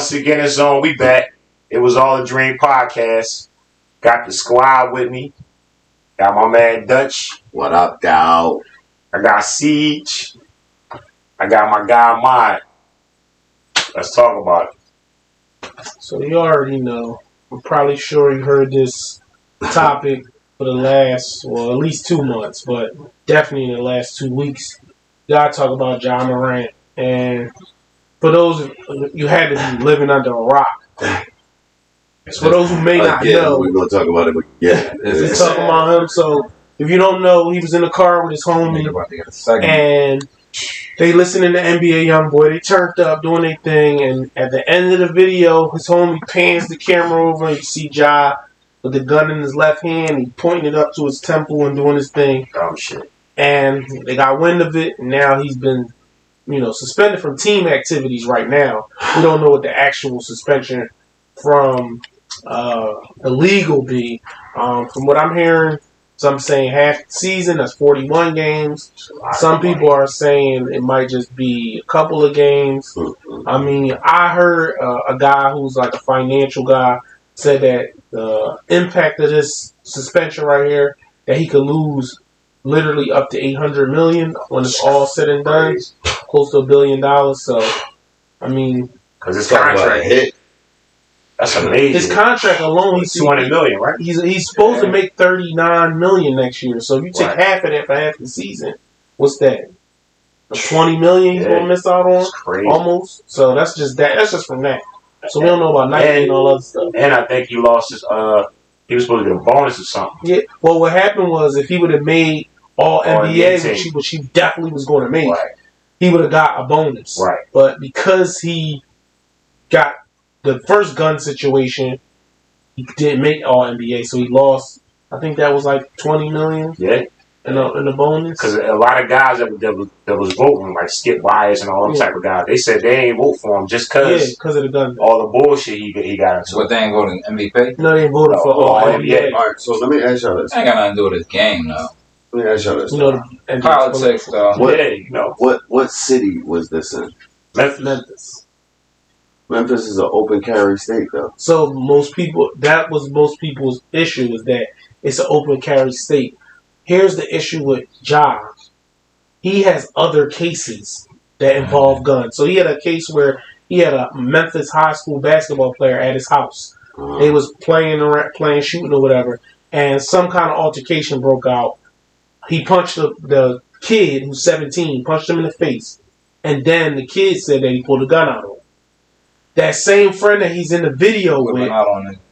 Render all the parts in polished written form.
Once again, it's on. We back. It was all a dream podcast. Got the squad with me. Got my man Dutch. What up, dog? I got Siege. I got my guy Mike. Let's talk about it. So you already know. I'm probably sure you heard this topic for the last, well, at least 2 months, but definitely in the last 2 weeks. Gotta talk about Ja Morant. And for those, you had to be living under a rock. For those who may not know, we're gonna talk about it again. We're talking about him. So if you don't know, he was in the car with his homie, and they listening to NBA YoungBoy. They turned up doing their thing, and at the end of the video, his homie pans the camera over, and you see Ja with the gun in his left hand. He pointing it up to his temple and doing his thing. Oh shit! And they got wind of it, and now he's been, suspended from team activities right now. We don't know what the actual suspension from the league will be. From what I'm hearing, some saying half the season, that's 41 games. Some people are saying it might just be a couple of games. I mean, I heard a guy who's like a financial guy said that the impact of this suspension right here, that he could lose literally up to $800 million when it's all said and done, close to $1 billion. So, I mean, because his contract hit. That's amazing. His contract alone, he's $200 million, right? He's supposed to make $39 million next year. So if you take half of that for half the season, what's that? $20 million he's gonna miss out on, almost. So that's just that. That's just from that. So we don't know about Nike and all other stuff. And I think he lost his. He was supposed to get a bonus or something. Yeah. Well, what happened was if he would have made All NBA, which he definitely was going to make, he would have got a bonus. Right. But because he got the first gun situation, he didn't make All NBA, so he lost. I think that was like $20 million. Yeah. In the bonus. Because a lot of guys that was voting, like Skip Byers and all them type of guys, they said they ain't vote for him just because of the gun. All the bullshit he got into. But they ain't voting MVP? No, they ain't voting for All NBA. All right, so let me ask y'all this. Ain't got nothing to do with this game, though. Let me ask y'all this. Politics, though. What city was this in? Memphis. Memphis is an open carry state, though. So that was most people's issue, is that it's an open carry state. Here's the issue with Ja. He has other cases that involve guns. So he had a case where he had a Memphis high school basketball player at his house. They was playing, shooting or whatever, and some kind of altercation broke out. He punched the kid who's 17, punched him in the face, and then the kid said that he pulled a gun out on him. That same friend that he's in the video with,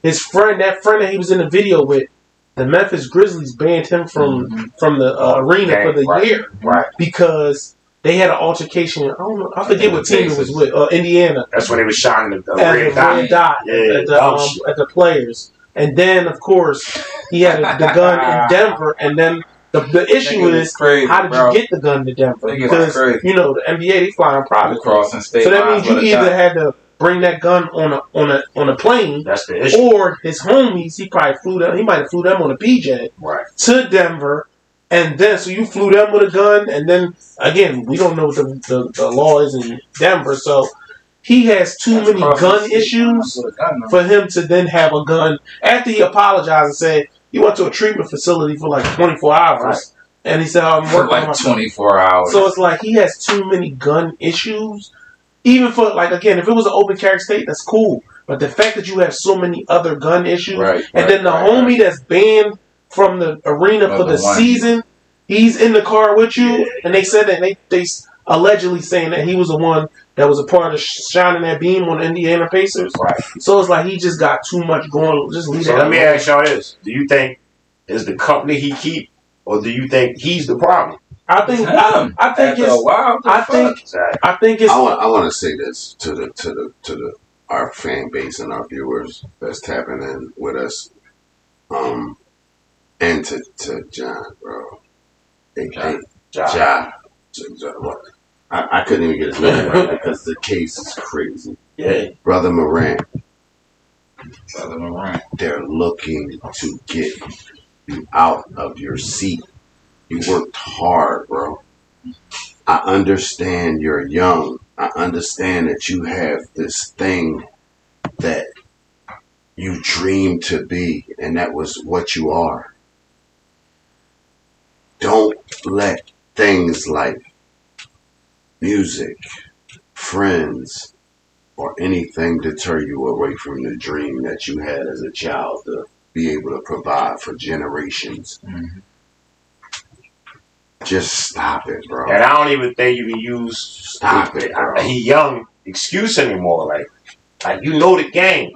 that friend that he was in the video with, the Memphis Grizzlies banned him from the arena for the year because they had an altercation. I don't know. I forget what team it was with. Indiana. That's when he was shining the red dot at the players. And then, of course, he had the gun in Denver. And then the issue is, how did you get the gun to Denver? Because the NBA, they fly on private. So that means you either had to bring that gun on a plane. That's the issue. Or his homies, he probably flew them. He might have flew them on a PJ to Denver, and then so you flew them with a gun, and then again, we don't know what the law is in Denver, so he has too many gun issues for him to then have a gun after he apologized and said he went to a treatment facility for like 24 hours. And he said, I'm working for like 24 hours. So it's like he has too many gun issues. Even for, like, again, if it was an open carry state, that's cool. But the fact that you have so many other gun issues, and then the homie that's banned from the arena for the season, he's in the car with you, and they said that they allegedly saying that he was the one that was a part of shining that beam on the Indiana Pacers. So it's like he just got too much going. Just leave it. So let me ask y'all this: do you think is the company he keep, or do you think he's the problem? I think it's. I want to say this to our fan base and our viewers that's tapping in with us, and to John, bro. Ja. I couldn't even get his name right because the case is crazy. Yeah, Brother Morant. They're looking to get you out of your seat. You worked hard, bro. I understand you're young. I understand that you have this thing that you dreamed to be, and that was what you are. Don't let things like music, friends, or anything deter you away from the dream that you had as a child to be able to provide for generations. Mhm. Just stop it, bro. And I don't even think you can use Stop it, bro. he young excuse anymore. Like you know the game.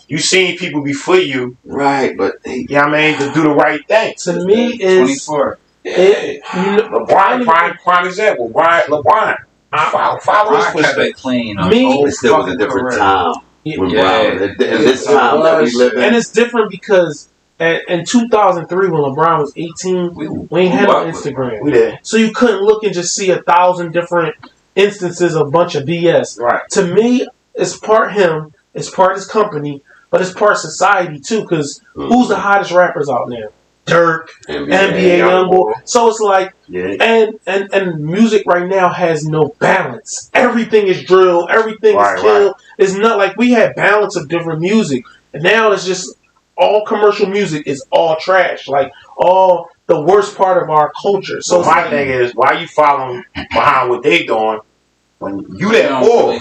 You seen people before you. Right, but You know what I mean? To do the right thing. To me, is 24. LeBron, prime example. LeBron. Follow his I kept footsteps. it clean. Me- it still was a different time when Yeah. Brown. And this time that we live in, and it's different because in 2003 when LeBron was 18, we ain't had no Instagram. We did. So you couldn't look and just see 1,000 different instances of a bunch of BS. Right. To me, it's part him, it's part his company, but it's part society too. Because who's the hottest rappers out now? Dirk, NBA Youngboy. So it's like, and music right now has no balance. Everything is drill. Everything is kill. It's not like we had balance of different music. And now it's just all commercial music is all trash. Like all the worst part of our culture. So my thing is, why you following behind what they doing? When you that boy,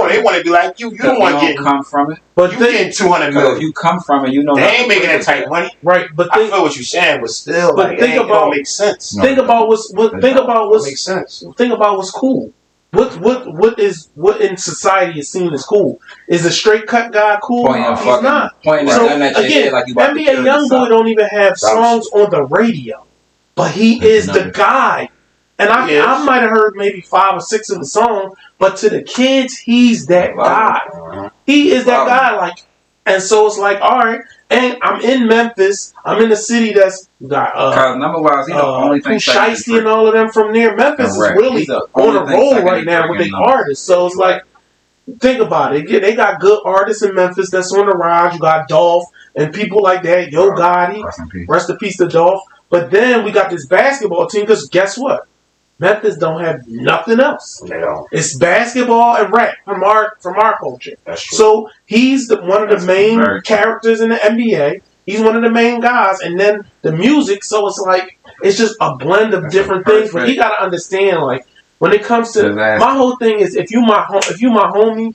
they want to be like you. You don't want to get come from it. But you getting 200 million. If you come from it, you know they ain't making that type of money, right? But I feel what you're saying, but still, but think it don't make sense. Think about what's makes sense. Think about what's cool. What in society is seen as cool? Is a straight cut guy cool? He's not. So again, like NBA Youngboy don't even have songs on the radio, but he is the guy. And I might have heard maybe 5 or 6 of the songs, but to the kids, he's that guy. He is that guy. Like, and so it's like, all right. And I'm in Memphis. I'm in the city that's got number-wise, he the only thing Shiesty and all of them from there. Memphis is really on a roll right now with the artists. So it's like, think about it. They got good artists in Memphis that's on the rise. You got Dolph and people like that. Yo Gotti, rest in peace to Dolph. But then we got this basketball team because guess what? Memphis don't have nothing else. They don't. It's basketball and rap from our culture. That's true. So he's one of the main characters in the NBA. He's one of the main guys, and then the music. So it's like it's just a blend of different things. But you got to understand, like when it comes to my whole thing is if you my homie,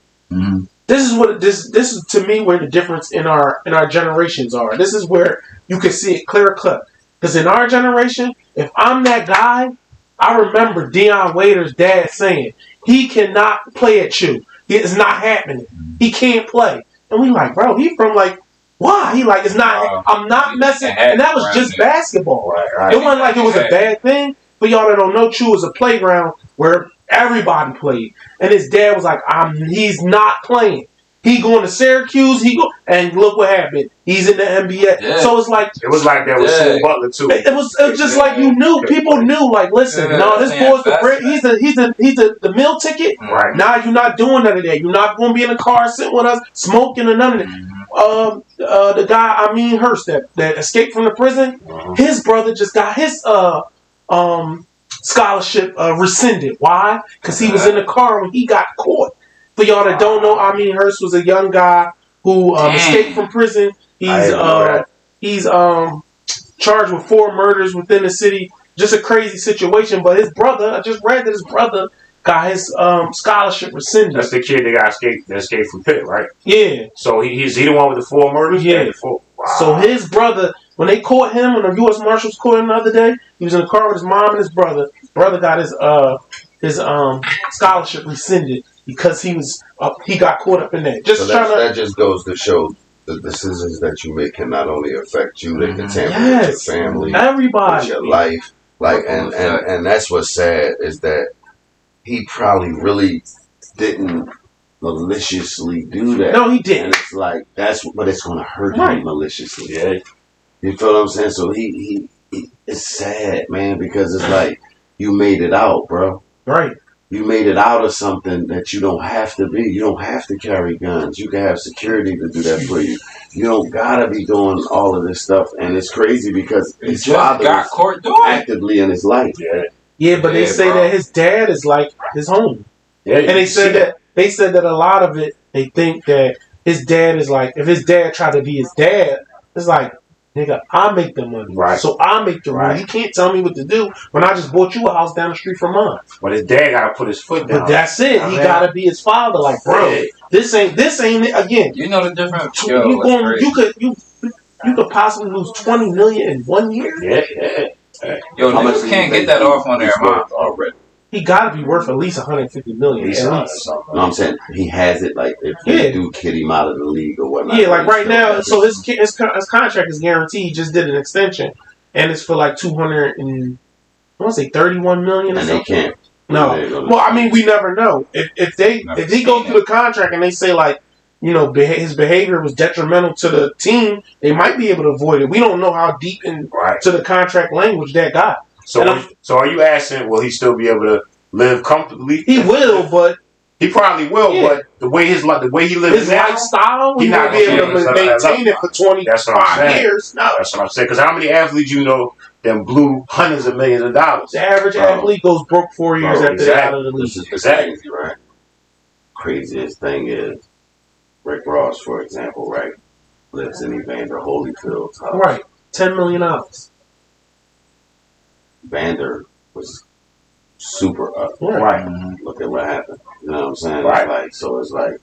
this is what this is to me where the difference in our generations are. This is where you can see it clear cut. Because in our generation, if I'm that guy. I remember Deion Waiter's dad saying, he cannot play at you. It's not happening. He can't play. And we like, bro, he from like, why? He like, it's not, I'm not messing. And that was just basketball. Right. It wasn't like it was a bad thing. For y'all that don't know, Chew was a playground where everybody played. And his dad was like, he's not playing. He going to Syracuse. And look what happened. He's in the NBA. Yeah. So it's like it was like that with Sue Butler too. It was just like you knew. People knew. Like, listen, no, this boy's the bread. He's the meal ticket. Right. Now you're not doing none of that. You're not going to be in the car sitting with us smoking or none of that. The guy Amin Hurst that escaped from the prison. His brother just got his scholarship rescinded. Why? Because he was in the car when he got caught. For y'all that don't know, Amin Hurst was a young guy who escaped from prison. He's charged with 4 murders within the city. Just a crazy situation. But his brother, I just read that his brother got his scholarship rescinded. That's the kid that escaped from Pitt, right? Yeah. So he's the one with the 4 murders? Yeah. Wow. So his brother, when they caught him, when the U.S. Marshals caught him the other day, he was in the car with his mom and his brother. His brother got his scholarship rescinded. Because he got caught up in that. That just goes to show the decisions that you make can not only affect you, they can tamper with your family, everybody, with your life. Like, and that's what's sad is that he probably really didn't maliciously do that. No, he didn't. And it's like but it's going to hurt him maliciously. Yeah, you feel what I'm saying? So he it's sad, man, because it's like you made it out, bro. Right. You made it out of something that you don't have to be. You don't have to carry guns. You can have security to do that for you. You don't gotta be doing all of this stuff. And it's crazy because his father got caught doing actively in his life. Yeah, but they say that his dad is like his home. Yeah, and they said that a lot of it. They think that his dad is like, if his dad tried to be his dad, it's like, nigga, I make the money. Right. So I make the rules. You can't tell me what to do when I just bought you a house down the street from mine. But his dad gotta put his foot down. But that's it. He gotta be his father. Like, bro, this ain't it again. You know the difference. You could possibly lose $20 million in 1 year. Yeah. Yo, niggas can't get that off on their mom already. He got to be worth at least $150 million. At least. No, I'm saying he has it. Like if they do kid him out of the league or whatnot. Yeah, like right now. So his contract is guaranteed. He just did an extension, and it's for like 31 million. And they can't. No. Well, I mean, we never know if he goes through the contract and they say like, his behavior was detrimental to the team, they might be able to avoid it. We don't know how deep into the contract language that got. So are you asking, will he still be able to live comfortably? He will, but he probably will. Yeah. But the way he lives his now, lifestyle, he's not be able to maintain it for 25 years. No, that's what I'm saying. Because how many athletes that blew hundreds of millions of dollars? The average athlete goes broke 4 years after they're out of the league. This is exactly right. Craziest thing is Rick Ross, for example, right, lives in Evander Holyfield's house. Right, $10 million. Vander was super up. Right. Look at what happened. You know what I'm saying? Right. It's like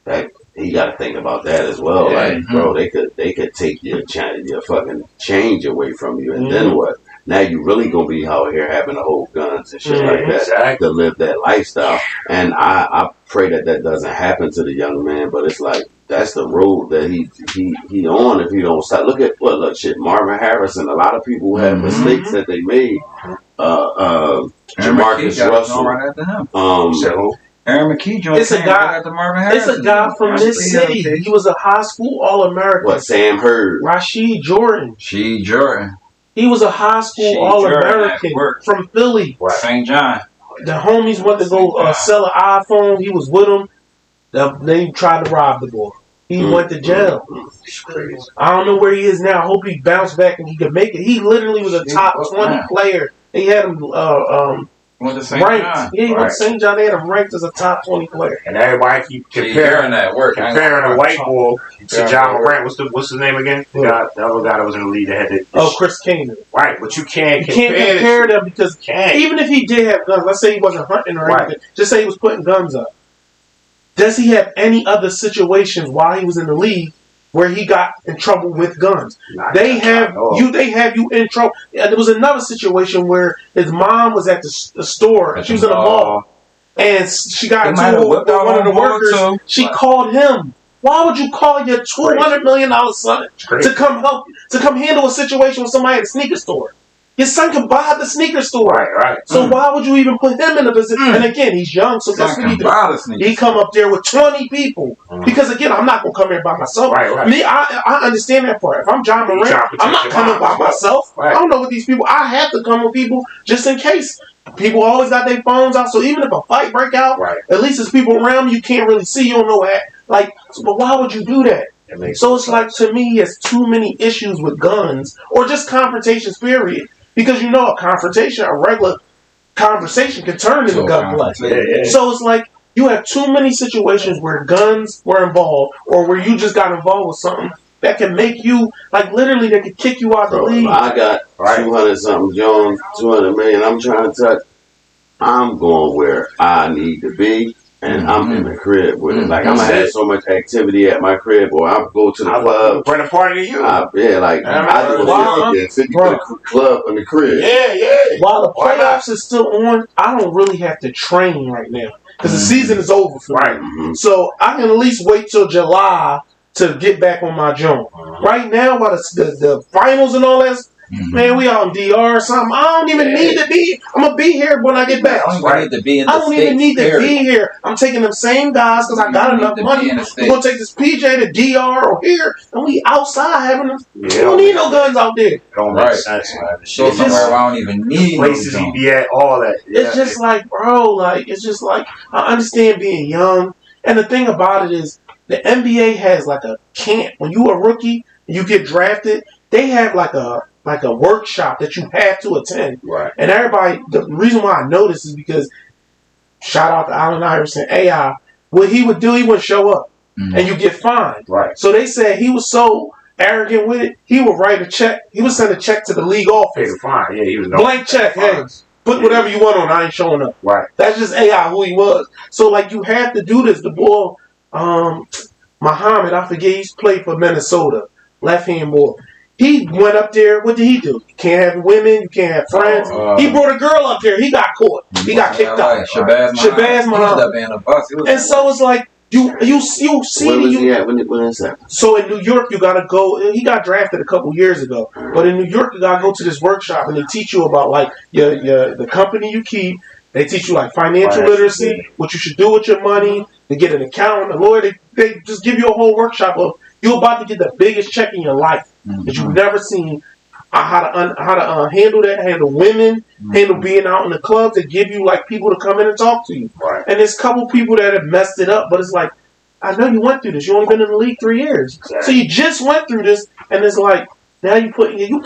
that. He got to think about that as well. Yeah. Like, bro, they could take your fucking change away from you, and then what? Now you really gonna be out here having to hold guns and shit like that to live that lifestyle. And I pray that doesn't happen to the young man. But it's like that's the road that he on if he don't stop. Look shit. Marvin Harris and a lot of people have mistakes that they made. Jamarcus Russell. Right after him. Aaron McKee joined. It's a guy. It's a guy from this city. He was a high school All-American. What? Sam Hurd. Rashid Jordan. He was a high school All-American from Philly. St. John. The homies went to go sell an iPhone. He was with them. They tried to rob the boy. He went to jail. I don't know where he is now. I hope he bounced back and he could make it. He literally was a top 20 player. They had him ranked. Yeah, he went to St. John. They had him ranked as a top 20 player. And everybody keep comparing the white boy to John Morant. What's his name again? The other guy that was in the league that had Chris Kaman. Right, but you can't compare them because even if he did have guns, let's say he wasn't hunting or anything, just say he was putting guns up. Does he have any other situations while he was in the league where he got in trouble with guns? They have you in trouble. There was another situation where his mom was at the store. She was in the mall, and she got into one of the workers. She called him. Why would you call your $200 million son to come handle a situation with somebody at a sneaker store? His son can buy the sneaker store. Right. So why would you even put him in a position? And again, he's young, so guess what he did? He come up there with 20 people. Because again, I'm not going to come here by myself. Right. Me, I understand that part. If I'm John Morant, I'm not coming by myself. I don't know what these people, I have to come with people just in case. People always got their phones out, so even if a fight break out, at least there's people around me you can't really see, you don't know what. But why would you do that? So it's like, to me, he has too many issues with guns, or just confrontations, period. Because a regular conversation can turn into gunplay. So it's like you have too many situations where guns were involved, or where you just got involved with something that can make you, like, literally, that could kick you out the league. I got 200-something Jones, 200 million. I'm trying to touch. I'm going where I need to be. And I'm in the crib with it. Like, I'm going to have so much activity at my crib, or I'll go to the club. Bring a party to you. I do a 50 for the club in the crib. Yeah. While the playoffs is still on, I don't really have to train right now. Because the season is over for me. So I can at least wait till July to get back on my joint. Right now, while the finals and all that, man, we out in DR or something. I don't even need to be. I'm going to be here when I get back. I don't even need to be here. I'm taking them same guys because I got enough money. We're going to take this PJ to DR or here, and we outside having them. We don't need no guns out there. Don't make sense, man. So somewhere I don't even need places he be at, all that. It's just like, bro, it's just like, I understand being young. And the thing about it is, the NBA has like a camp. When you a rookie and you get drafted, they have like a workshop that you have to attend. Right. And everybody, the reason why I know this is because, shout out to Allen Iverson, AI, what he would do, he wouldn't show up. and you get fined. Right. So they said he was so arrogant with it, he would write a check. He would send a check to the league office. Fine. Yeah, he was blank check. Hey, put whatever you want on. I ain't showing up. Right. That's just AI who he was. So like you have to do this. The boy, Muhammad, I forget, he's played for Minnesota, left hand boy. He went up there. What did he do? You can't have women. You can't have friends. He brought a girl up there. He got caught. He got kicked out. Shabazz Muhammad. And so it's like you see. Where was he at when this happened? So in New York, you gotta go. He got drafted a couple years ago, but in New York, you gotta go to this workshop and they teach you about like the company you keep. They teach you like financial literacy, what you should do with your money, to get an accountant, a lawyer. They just give you a whole workshop of you're about to get the biggest check in your life that you've never seen. How to handle women, handle being out in the clubs. They give you like people to come in and talk to you. Right. And there's a couple people that have messed it up, but it's like, I know you went through this. You only been in the league 3 years, so you just went through this, and it's like now you putting your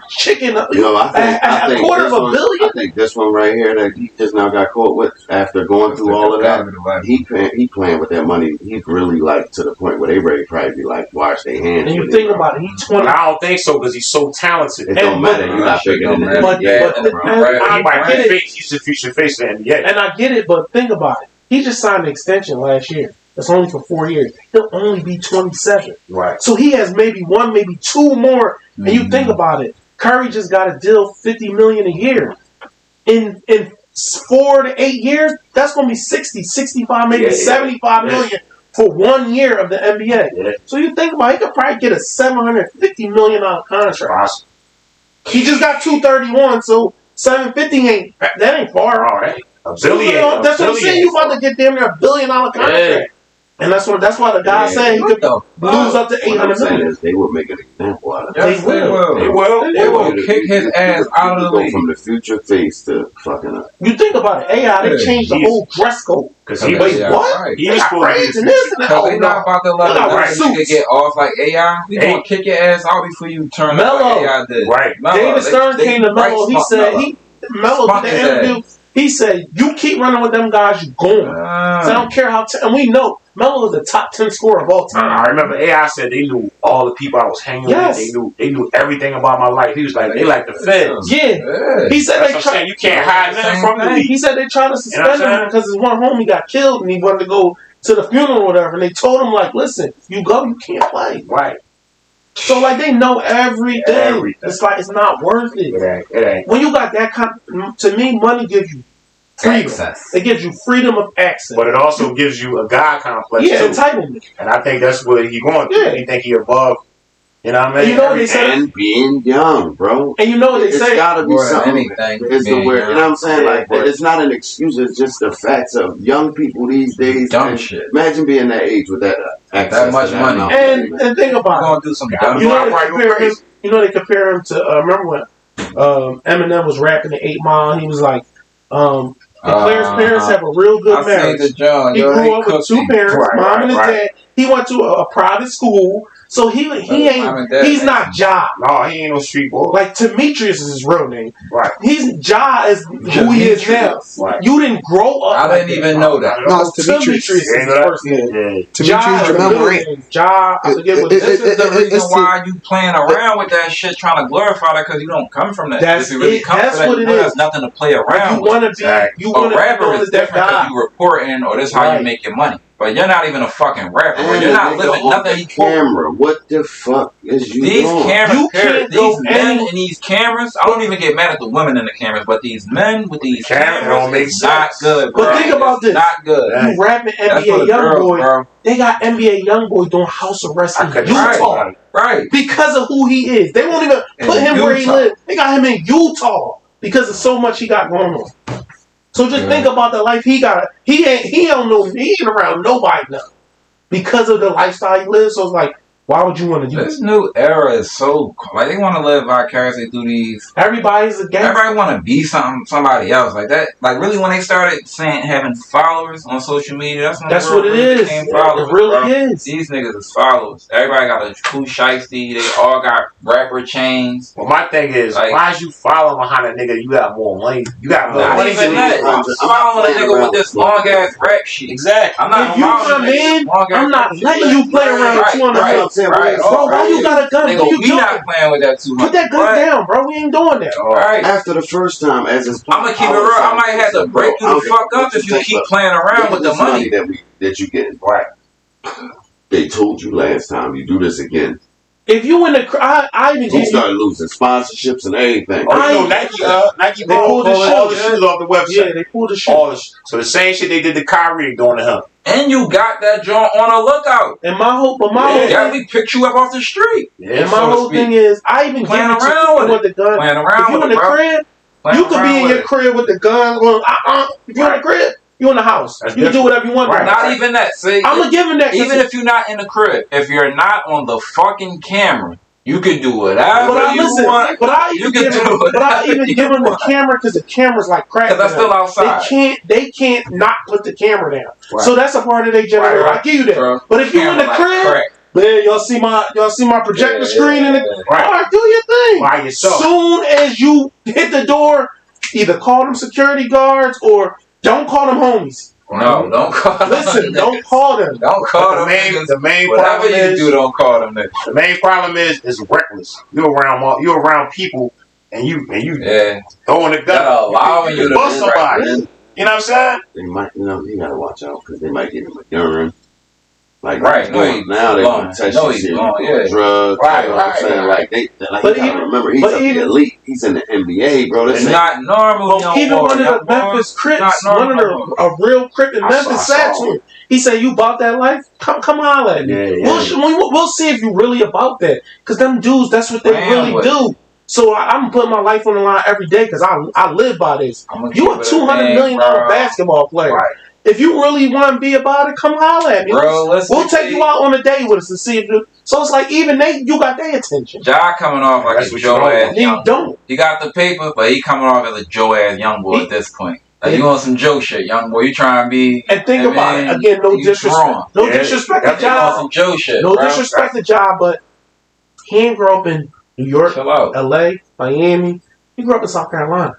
chicken up. I think a quarter of $1 billion. I think this one right here that he just now got caught with after going through all of that. He playing with that money. He's really like to the point where they ready to probably be like wash their hands. And you think about it, he's 20. I don't think so because he's so talented. It don't matter. You're not bigger than that. I might be he's the future face of the NBA. And I get it, but think about it. He just signed an extension last year. It's only for 4 years. He'll only be 27. Right. So he has maybe 1, maybe 2 more. And you think about it. Curry just got a deal $50 million a year. In 4 to 8 years, that's going to be 60, 65, maybe $75 million for 1 year of the NBA. Yeah. So you think about it, he could probably get a $750 million contract. He just got 231, so 750 ain't far. All right. $1 billion. That's what I'm saying. You about to get damn near $1 billion contract. Yeah. And that's why the guy said he could lose up to $800 million. They will make an example out of it. They will kick his ass out of the league. From the future face to fucking up. You think about it, AI, they changed the whole dress code. Because he was what? He was braids and this and that. Because they not about to let nigga get off like AI. We gonna kick your ass out before you turn up like AI did. Right. David Stern came to Melo. He said Melo did the interview. He said, you keep running with them guys, you going. So I don't care how... and we know Melo is the top 10 scorer of all time. I remember AI said they knew all the people I was hanging with. They knew everything about my life. He was like, they like the feds. Yeah. He said that's what I'm saying. You can't hide nothing from the league. He said they tried to suspend him because his one homie got killed and he wanted to go to the funeral or whatever. And they told him, like, listen, you go, you can't play. Right. So, like, they know everything. It's like, it's not worth it. It ain't. When you got that kind, to me, money gives you freedom. Access. It gives you freedom of access. But it also gives you a God complex, too. Entitlement. And I think that's what he going through. Yeah. He think he above, you know what I mean? You know what they say? And being young, bro. And you know what they say? It's gotta be something. It's the word. You know what I'm saying? Like, it's not an excuse. It's just the facts of young people these days. Dumb shit. Imagine being that age with that that much money. And think about it. Going to do some dumb shit. You know they compare him to, remember when Eminem was rapping in 8 Mile and he was like, Claire's parents have a real good marriage. He grew up with 2 parents, mom and his dad. He went to a private school, so he's not Ja. No, he ain't no street boy. Like Demetrius is his real name. Right. Ja is who he is now. Right. You didn't grow up. I didn't even know that. No, it's Demetrius is his first name. Demetrius Jamel Morant. Ja, I forget what this is the reason why you playing around with that shit, trying to glorify that because you don't come from that. That's if you really come That's from what that, it is. There's nothing to play around. You want to be. You want to rapper is different because you reporting or this is how you make your money. But you're not even a fucking rapper. You're not living nothing. The camera. What the fuck is you these doing? Cameras, these men in these cameras. I don't even get mad at the women in the cameras, but these men with these cameras don't make sense. Not good. Bro. But think about this. Not good. You rapping NBA YoungBoy. Bro. They got NBA YoungBoy doing house arrest in Utah. Right. Because of who he is. They won't even put him where he lives. They got him in Utah because of so much he got going on. So just think about the life he got. He ain't around nobody now because of the lifestyle he lives. So it's like, Why would you want to do this? This new era is so like they want to live vicariously through these. Everybody's against. Everybody want to be somebody else like that. Like really, when they started saying having followers on social media, that's what it is. It really is. These niggas is followers. Everybody got a cool shiesty. They all got rapper chains. Well, my thing is, like, why is you following behind a nigga? You got more money. You got more money than that. I'm following a nigga with this long ass rap shit. Exactly. I'm not. I'm not letting you play around with 200. Right. Bro, why you got a gun? Nigga, we not playing with that 200. Put that gun down, bro. We ain't doing that. All right. After the first time, as it's I'm gonna keep it real. I might have to break you the fuck up if you keep playing around with the money that you get. Right. They told you last time. You do this again. If you in the, I even you start losing sponsorships and everything. Oh, Nike they pulled all the shoes off the website. Yeah, they pulled the shoes. So the same shit they did to Kyrie doing to him. And you got that joint on a lookout. And my whole, we picked you up off the street. Yeah, and my whole thing is, I even playing around with the gun. Playing around if you in the crib, you could be in your crib with the gun. Going, if you're in the crib, you in the house. You can do whatever you want. Right. Not even that. See, I'm gonna give him that. Even if you're not in the crib, if you're not on the fucking camera, you can do whatever you want. But I even give him the camera because the camera's like crack. Because that's still outside. They can't not put the camera down. Right. So that's a part of their generation. I give you that. Bro, but if you're in the crib, man, y'all see my projector screen in the right. All right, do your thing. By yourself. Soon as you hit the door, either call them security guards or don't call them homies. No, don't call them. Listen, don't call them. Don't call them. The main whatever problem you do, don't call them. Niggas. The main problem is reckless. You're around people, and you throwing the gun, allowing you to bust somebody. Right. You know what I'm saying? They might, you gotta watch out because they might give him a gun. Like right, now they're gonna test you for drugs. Right, you know what I'm saying? Like you gotta remember, he's the elite. He's in the NBA, bro. It's not normal. Even one of the Memphis Crips, a real Crip in Memphis said to him, he said, "You about that life? Come holler at me. We'll see if you really about that. Because them dudes, that's what they really do." So I'm putting my life on the line every day because I live by this. You a $200 million basketball player. Right. If you really want to be about it, come holler at me. Bro, we'll take you out on a date with us and see if you. So it's like even you got their attention. Ja coming off like a Joe ass. You don't. He got the paper, but he coming off as a Joe ass young boy at this point. Like you on some Joe shit, young boy. You trying to be. And think about it again. No disrespect. No disrespect to Ja. Some Joe shit. No disrespect to Ja, but he ain't grow up in New York, L.A., Miami. He grew up in South Carolina.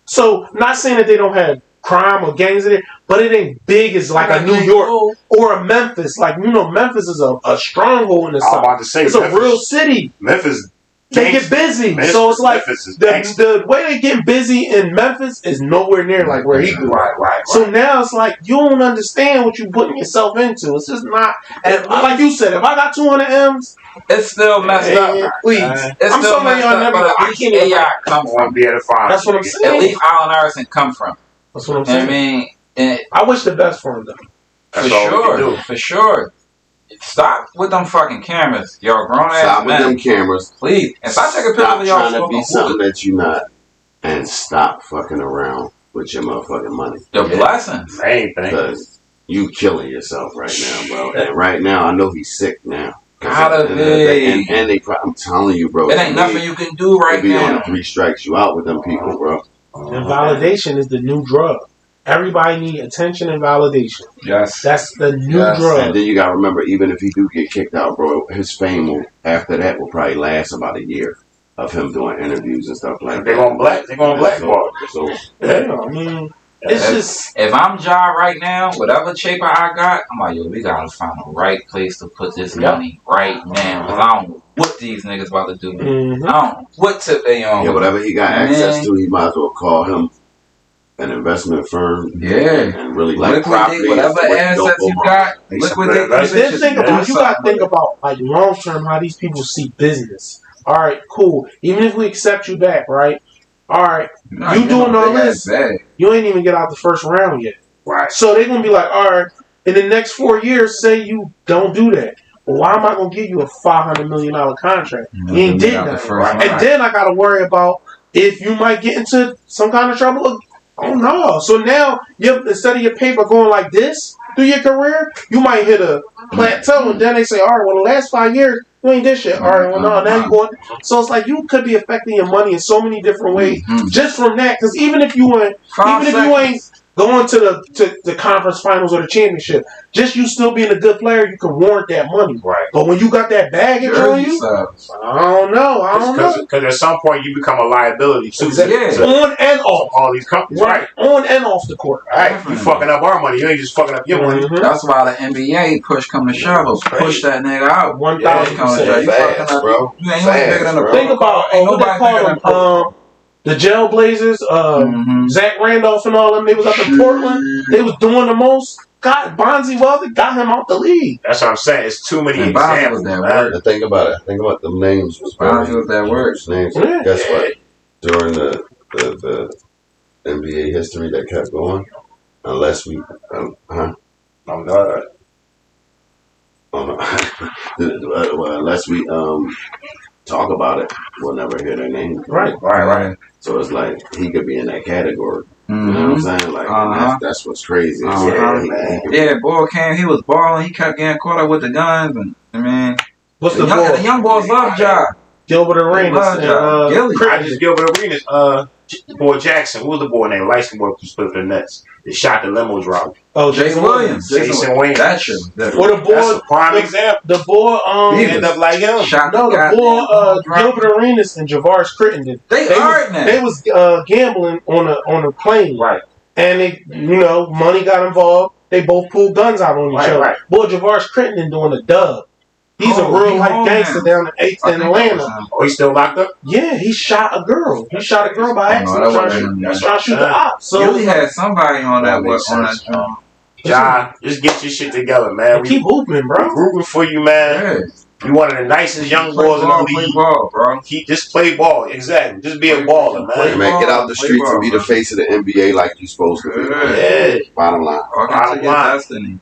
So not saying that they don't have crime or gangs in it, but it ain't big as like a New York or a Memphis. Like, Memphis is a stronghold in the South. About to say, it's Memphis, a real city. Memphis, they get busy. So it's like the way they get busy in Memphis is nowhere near like where he grew up. Right. So now it's like you don't understand what you're putting yourself into. It's just not. And like you said, if I got 200 M's, it's still messed up. Please, I'm still messed up. But at least AI come from. That's what I'm saying. At least Allen Iverson come from. That's what I'm saying. I mean, I wish the best for him though. For sure. Stop with them fucking cameras, y'all grown ass Stop men. with them cameras, please. And stop taking pictures of y'all. Stop trying to be something that you're not, and stop fucking around with your motherfucking money. The blessings, because you killing yourself right now, bro. And right now, I know he's sick now. Gotta be. And I'm telling you, bro. It ain't nothing you can do right now. On 3 strikes you out with them people, bro. And validation is the new drug. Everybody need attention and validation. Yes. That's the new drug. And then you gotta remember, even if he do get kicked out, bro, his fame will, after that, will probably last about a year of him doing interviews and stuff like that. They're gonna blackball. So, I mean, it's just. If I'm Ja right now, whatever paper I got, I'm like, yo, we gotta find the right place to put this money right now. Cause I don't know what these niggas about to do. Mm-hmm. I don't know what tip they on. Yeah, whatever he got access to, he might as well call him an investment firm. Yeah. And really like property. Whatever assets you got, liquidate. You gotta think about like long term how these people see business. All right, cool. Even if we accept you back, right? All right, you doing all this, you ain't even get out the first round yet. Right. So they're going to be like, all right, in the next 4 years, say you don't do that. Well, why am I going to give you a $500 million contract? You ain't did nothing. Right. And then I got to worry about if you might get into some kind of trouble. Oh, no. So now, instead of your paper going like this, through your career, you might hit a plateau, and then they say, all right, well, the last 5 years, you ain't this shit. All right, well, no, now you going. So it's like you could be affecting your money in so many different ways just from that. Because even if you ain't going to the conference finals or the championship, just you still being a good player, you can warrant that money. Right. But when you got that baggage on you, I don't know. Because at some point you become a liability too. Exactly. On and off. All these companies. Right. On and off the court. Right. You fucking up our money. You ain't just fucking up your money. That's why the NBA push come to shove. Push that nigga out. 1,000%. Fast, bro. You ain't bigger than the Think about what they call them. The Jailblazers, Zach Randolph and all them, they was up in Portland. They was doing the most. God, Bonzi Wells got him out the league. That's what I'm saying. It's too many examples. Think about it. Think about the names. Bonzi was that word. Names. Yeah. Guess what? During the NBA history that kept going, unless we, Oh God. Well, unless we talk about it, we'll never hear their name. Right. So it's like he could be in that category. You know what I'm saying? Like that's what's crazy. Boy came, he was balling, he kept getting caught up with the guns, and I mean, the young boys love Ja. Gilbert Arenas I just Gilbert Arenas. Boy Jackson. What was the boy name? Light-skinned boy who split the Nets. They shot the limo driver. Oh, Jason Williams. Jason Williams. That shit. That's a prime example. The boy, end up like him. The boy, Gilbert Arenas and Javaris Crittenden. They was gambling on a plane, right? And they, money got involved. They both pulled guns out on each other. Right. Boy, Javaris Crittenden doing a dub. He's a real life gangster down in Atlanta. Oh, he's still locked up? Yeah, he shot a girl. He shot a girl by accident. Trying to shoot the ops. So he had somebody on that. John, just get your shit together, man. Keep hooping, bro. We're rooting for you, man. Yeah. You one of the nicest young boys in the league. Play ball, bro. Just play ball. Exactly. Just be a baller, man. Get out the streets and be the face of the NBA like you supposed to be. Yeah. Bottom line. Bottom line.